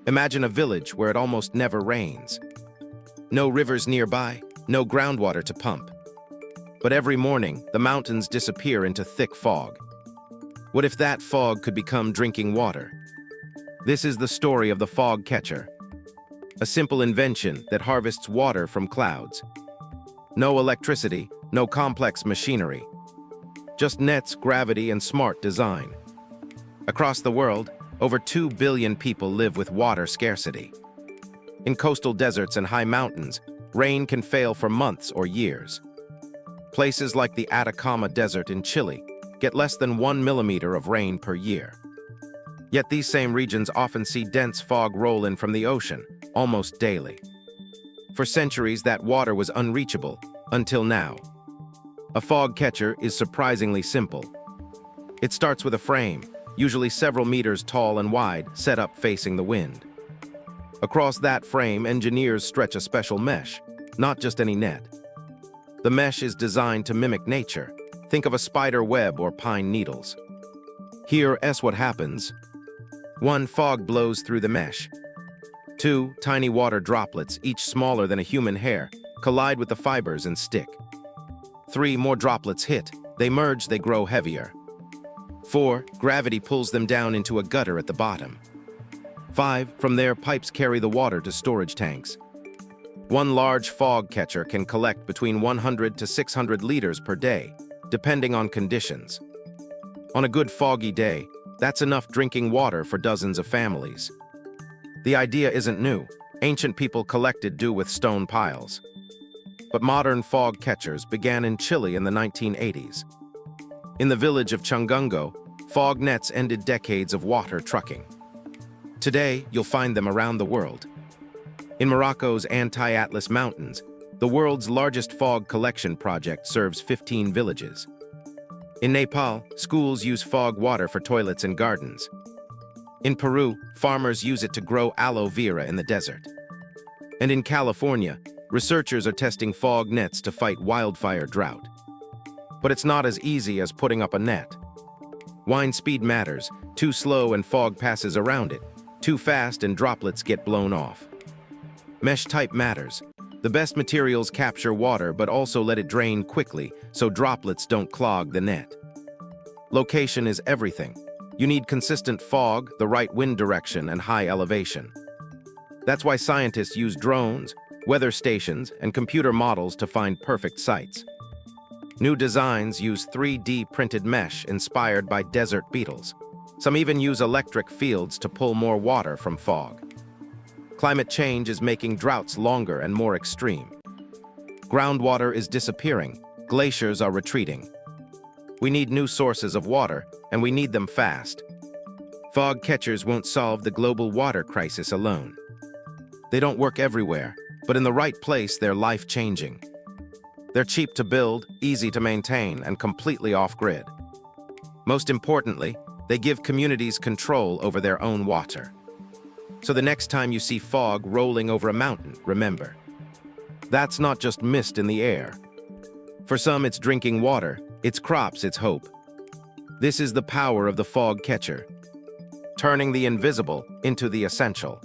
Imagine a village where it almost never rains. No rivers nearby, no groundwater to pump. But every morning, the mountains disappear into thick fog. What if that fog could become drinking water? This is the story of the fog catcher, a simple invention that harvests water from clouds. No electricity, no complex machinery. Just nets, gravity, and smart design. Across the world, over 2 billion people live with water scarcity. In coastal deserts and high mountains, rain can fail for months or years. Places like the Atacama Desert in Chile get less than 1 millimeter of rain per year. Yet these same regions often see dense fog roll in from the ocean, almost daily. For centuries, that water was unreachable, until now. A fog catcher is surprisingly simple. It starts with a frame, usually several meters tall and wide, set up facing the wind. Across that frame, engineers stretch a special mesh, not just any net. The mesh is designed to mimic nature. Think of a spider web or pine needles. Here, what happens. 1. Fog blows through the mesh. 2. Tiny water droplets, each smaller than a human hair, collide with the fibers and stick. 3. More droplets hit. They merge, they grow heavier. 4. Gravity pulls them down into a gutter at the bottom. 5. From there, pipes carry the water to storage tanks. One large fog catcher can collect between 100 to 600 liters per day, depending on conditions. On a good foggy day, that's enough drinking water for dozens of families. The idea isn't new. Ancient people collected dew with stone piles. But modern fog catchers began in Chile in the 1980s. In the village of Chungungo, fog nets ended decades of water trucking. Today, you'll find them around the world. In Morocco's Anti-Atlas Mountains, the world's largest fog collection project serves 15 villages. In Nepal, schools use fog water for toilets and gardens. In Peru, farmers use it to grow aloe vera in the desert. And in California, researchers are testing fog nets to fight wildfire drought. But it's not as easy as putting up a net. Wind speed matters. Too slow and fog passes around it. Too fast and droplets get blown off. Mesh type matters. The best materials capture water but also let it drain quickly so droplets don't clog the net. Location is everything. You need consistent fog, the right wind direction, and high elevation. That's why scientists use drones, weather stations, and computer models to find perfect sites. New designs use 3D printed mesh inspired by desert beetles. Some even use electric fields to pull more water from fog. Climate change is making droughts longer and more extreme. Groundwater is disappearing. Glaciers are retreating. We need new sources of water, and we need them fast. Fog catchers won't solve the global water crisis alone. They don't work everywhere, but in the right place, they're life-changing. They're cheap to build, easy to maintain, and completely off-grid. Most importantly, they give communities control over their own water. So the next time you see fog rolling over a mountain, remember, that's not just mist in the air. For some, it's drinking water, it's crops, it's hope. This is the power of the fog catcher, turning the invisible into the essential.